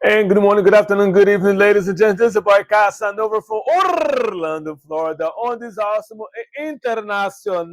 And good morning, good afternoon, good evening, ladies and gentlemen. This is the boy Casanova from Orlando, Florida, on this awesome international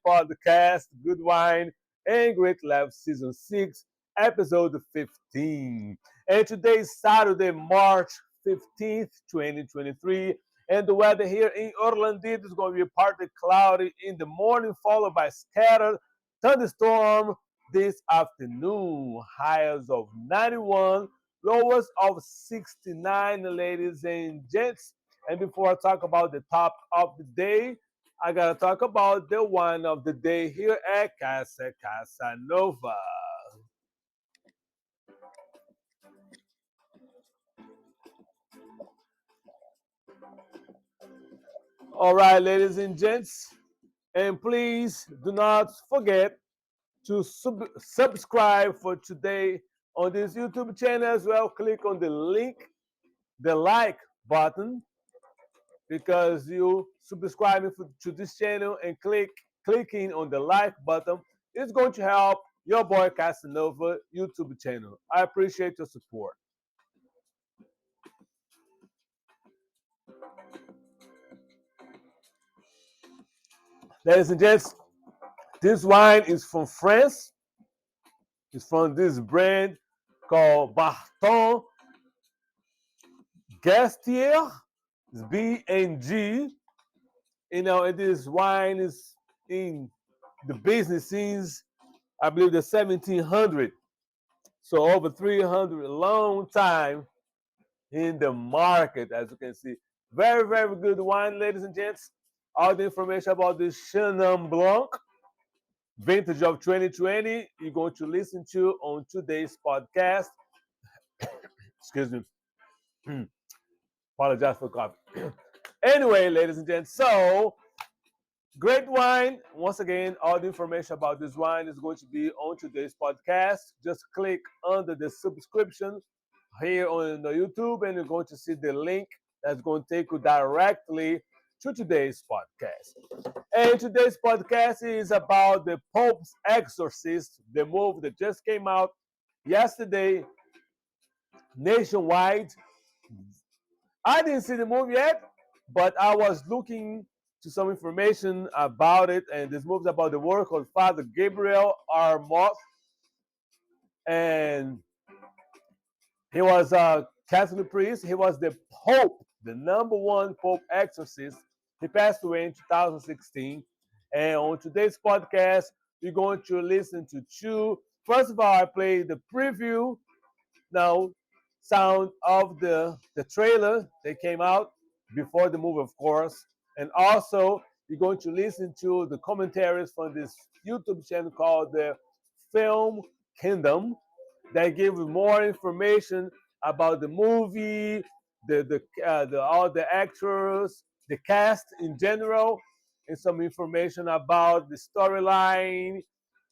podcast, Good Wine and Great Love, Season 6, Episode 15. And today is Saturday, March 15th, 2023. And the weather here in Orlando is going to be partly cloudy in the morning, followed by scattered thunderstorm this afternoon. Highs of 91, lowest of 69, ladies and gents. And before I talk about the top of the day, I gotta talk about the wine of the day here at Casa Casanova. All right, ladies and gents, and please do not forget to subscribe for today on this YouTube channel as well. Click on the link, the like button, because you subscribing to this channel and clicking on the like button is going to help your boy Casanova YouTube channel. I appreciate your support. Ladies and gents, this wine is from France. It's from this brand called Barton Gastier. It's BNG. And this wine is in the business since I believe the 1700. So over 300, long time in the market, as you can see. Very, very good wine, ladies and gents. All the information about this Chenin Blanc, vintage of 2020, you're going to listen to on today's podcast. Excuse me. Apologize for coffee. Anyway, ladies and gents, so great wine. Once again, all the information about this wine is going to be on today's podcast. Just click under the subscription here on the YouTube, and you're going to see the link that's going to take you directly to today's podcast. And today's podcast is about the Pope's Exorcist, the movie that just came out yesterday nationwide. I didn't see the movie yet, but I was looking to some information about it, and this movie is about the work of Father Gabriele Amorth, and he was a Catholic priest. He was the Pope, the number one Pope exorcist. He passed away in 2016. And on today's podcast, we're going to listen to two. First of all, I played the preview, now sound of the trailer that came out before the movie, of course. And also, you're going to listen to the commentaries from this YouTube channel called the Film Kingdom that give you more information about the movie, the all the actors, the cast in general, and some information about the storyline.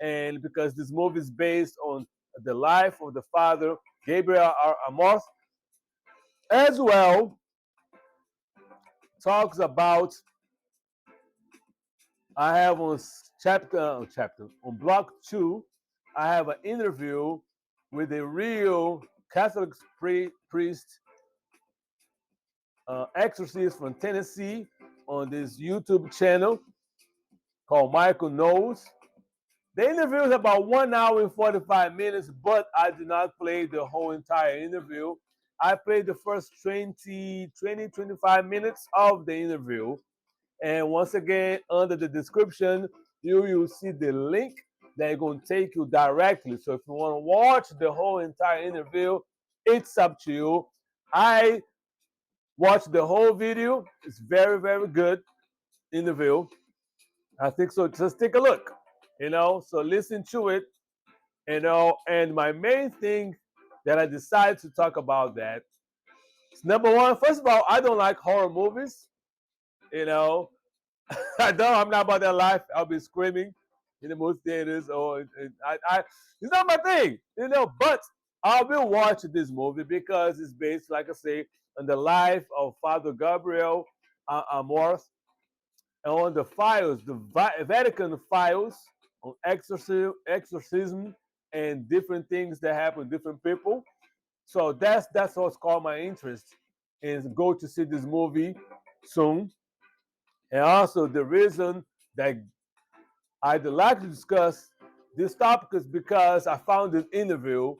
And because this movie is based on the life of the Father Gabriele Amorth, as well talks about. I have on chapter on block 2. I have an interview with a real Catholic priest, exorcist from Tennessee, on this YouTube channel called Michael Knows. The interview is about 1 hour and 45 minutes, but I did not play the whole entire interview. I played the first 25 minutes of the interview. And once again, under the description, you will see the link that's going to take you directly. So if you want to watch the whole entire interview, it's up to you. I watched the whole video. It's very, very good interview. I think so. Just take a look, so listen to it, and my main thing that I decided to talk about that is number one, first of all, I don't like horror movies, you know. I don't. I'm not about that life. I'll be screaming in the movie theaters, or it's not my thing, But I will watch this movie because it's based, like I say, on the life of Father Gabriele Amorth, and on the files, the Vatican files on exorcism and different things that happen to different people. So that's what's caught my interest and go to see this movie soon. And also the reason that I'd like to discuss this topic is because I found an interview,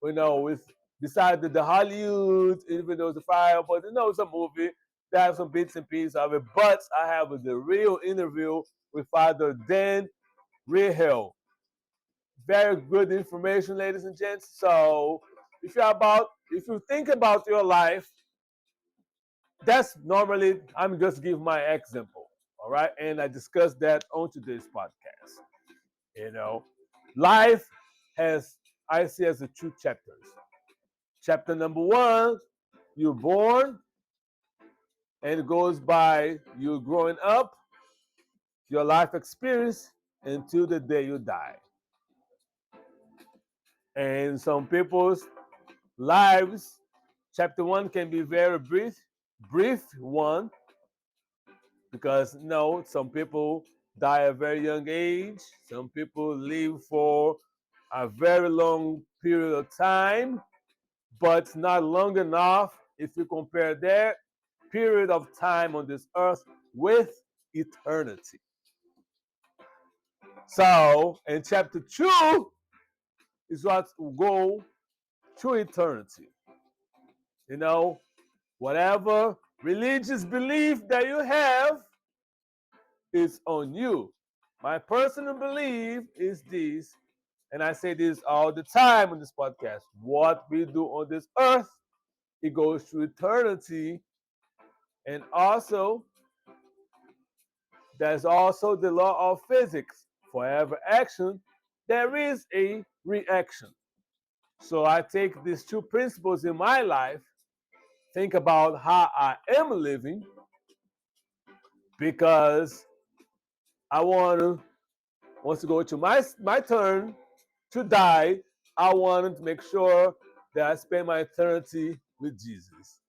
with besides the Hollywood, even though it's a fire, but it's a movie. They have some bits and pieces of it, but I have the real interview with Father Da Reehil. Very good information, ladies and gents. So if you think about your life, that's normally I'm just giving my example. All right. And I discussed that on today's podcast. You know, life has I see as the two chapters. Chapter number one, you're born, and it goes by you growing up, your life experience until the day you die. And some people's lives, chapter one can be very brief one, because some people die at a very young age. Some people live for a very long period of time, but not long enough if you compare their period of time on this earth with eternity. So, in chapter 2 is what will go to eternity. Whatever religious belief that you have is on you. My personal belief is this, and I say this all the time on this podcast: what we do on this earth, it goes to eternity. And also, there's also the law of physics. For every action, there is a reaction. So I take these two principles in my life, think about how I am living, because I once to go to my turn to die, I want to make sure that I spend my eternity with Jesus.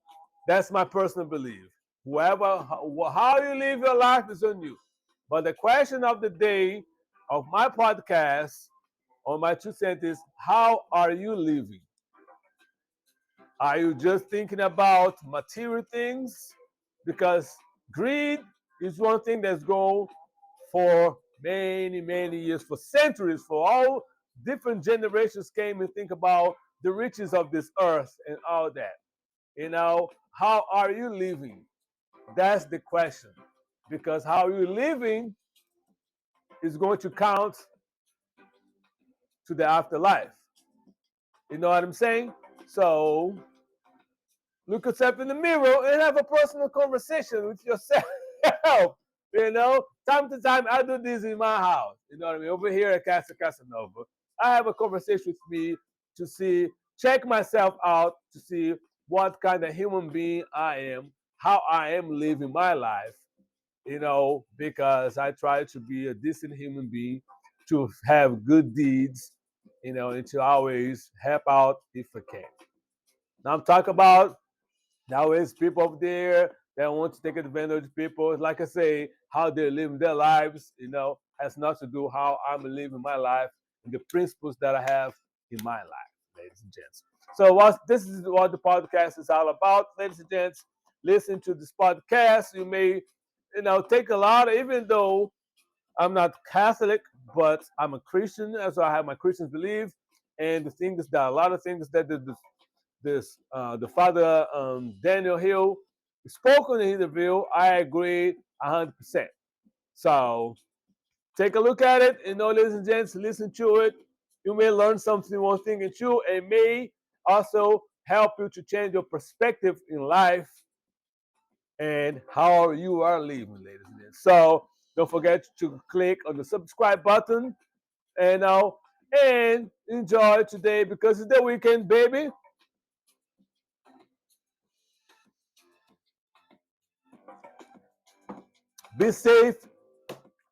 That's my personal belief. How you live your life is on you. But the question of the day of my podcast on my 2 cents is, how are you living? Are you just thinking about material things? Because greed is one thing that's gone for many, many years, for centuries, for all different generations came and think about the riches of this earth and all that. How are you living? That's the question. Because how you're living is going to count to the afterlife. You know what I'm saying? So look yourself in the mirror and have a personal conversation with yourself. Time to time I do this in my house. You know what I mean? Over here at Casa Casanova, I have a conversation with me to check myself out, to see what kind of human being I am, how I am living my life. Because I try to be a decent human being, to have good deeds, and to always help out if I can. Now I'm talking about nowadays people up there that want to take advantage of people. Like I say, how they're living their lives, has nothing to do how I'm living my life and the principles that I have in my life, ladies and gents. So this is what the podcast is all about, ladies and gents. Listen to this podcast. You may, take a lot, even though I'm not Catholic, but I'm a Christian, as I have my Christian belief. And the thing is that a lot of things that the Father Da Reehil spoke on the interview, I agree 100%. So take a look at it, ladies and gents, listen to it. You may learn something, one thing, and two, it may also help you to change your perspective in life and how you are living, ladies and gents. So don't forget to click on the subscribe button and enjoy today, because it's the weekend, baby. Be safe,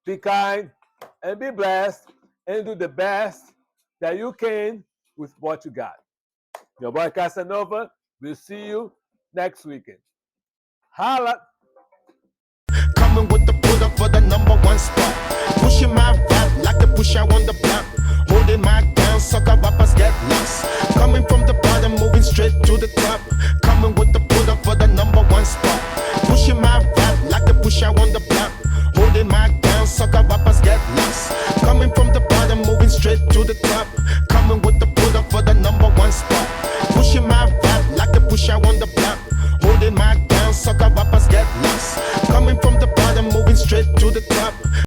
be kind, and be blessed, and do the best that you can with what you got. Your boy Casanova, we'll see you next weekend. Holla! Coming with the put up for the #1 spot. Pushing my rap like the push I on the block. Holding my down, sucker rappers